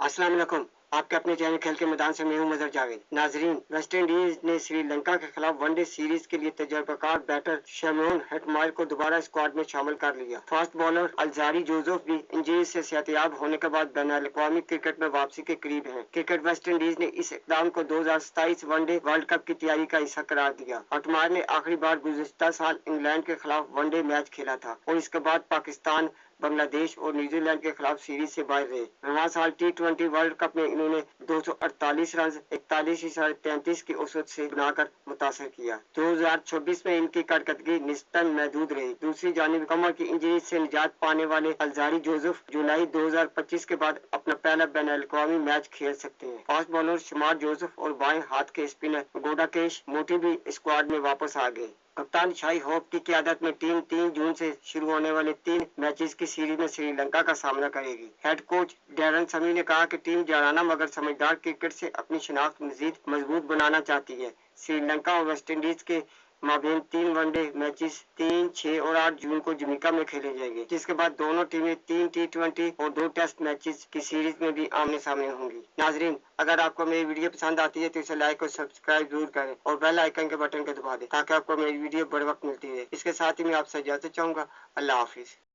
अस्सलाम वालेकुम। आपके अपने चैनल खेल के मैदान से मैं हूं मजहर जावेद। नाजरीन, वेस्ट इंडीज ने श्रीलंका के खिलाफ वनडे सीरीज के लिए तजर्बाकार बैटर शमोन हेटमायर को दोबारा स्क्वाड में शामिल कर लिया। फास्ट बॉलर अल्जारी जोसेफ भी इंजरी से सेहतयाब होने के बाद बैन अवी क्रिकेट में वापसी के करीब है। क्रिकेट वेस्ट इंडीज ने इस इकदाम को 2027 वनडे वर्ल्ड कप की तैयारी का हिस्सा करार दिया। हेटमायर ने आखिरी बार गुज़िश्ता साल इंग्लैंड के खिलाफ वनडे मैच खेला था और इसके बाद पाकिस्तान, बांग्लादेश और न्यूजीलैंड के खिलाफ सीरीज से बाहर रहे। रवां साल T20 वर्ल्ड कप में इन्होंने 248 रन 41.33 की औसत से बनाकर मुतासर किया। 2026 में इनकी कारकर्दगी निस्बतन महदूद रही। दूसरी जानिब कमर की इंजरी से निजात पाने वाले अल्जारी जोसेफ जुलाई 2025 के बाद अपना पहला बैन अवी मैच खेल सकते हैं। फास्ट बॉलर शुमार जोसेफ और बाएं हाथ के स्पिनर गोडाकेश मोटी भी स्क्वाड में वापस आ गए। कप्तान शाही होप की क़यादत में टीम 3 जून से शुरू होने वाले 3 मैचेस की सीरीज में श्रीलंका का सामना करेगी। हेड कोच डैरन समी ने कहा कि टीम जाराना मगर समझदार क्रिकेट से अपनी शिनाख्त मजीद मजबूत बनाना चाहती है। श्रीलंका और वेस्ट इंडीज के माबेन 3 वनडे मैचेस 3, 6 और 8 जून को जमैका में खेले जाएंगे, जिसके बाद दोनों टीमें 3 T20 और 2 टेस्ट मैचेस की सीरीज में भी आमने सामने होंगी। नाजरीन, अगर आपको मेरी वीडियो पसंद आती है तो इसे लाइक और सब्सक्राइब जरूर करें और बेल आइकन के बटन को दबा दें ताकि आपको मेरी वीडियो बर वक्त मिलती है। इसके साथ ही मैं आपसे इजाजत चाहूँगा। अल्लाह हाफिज।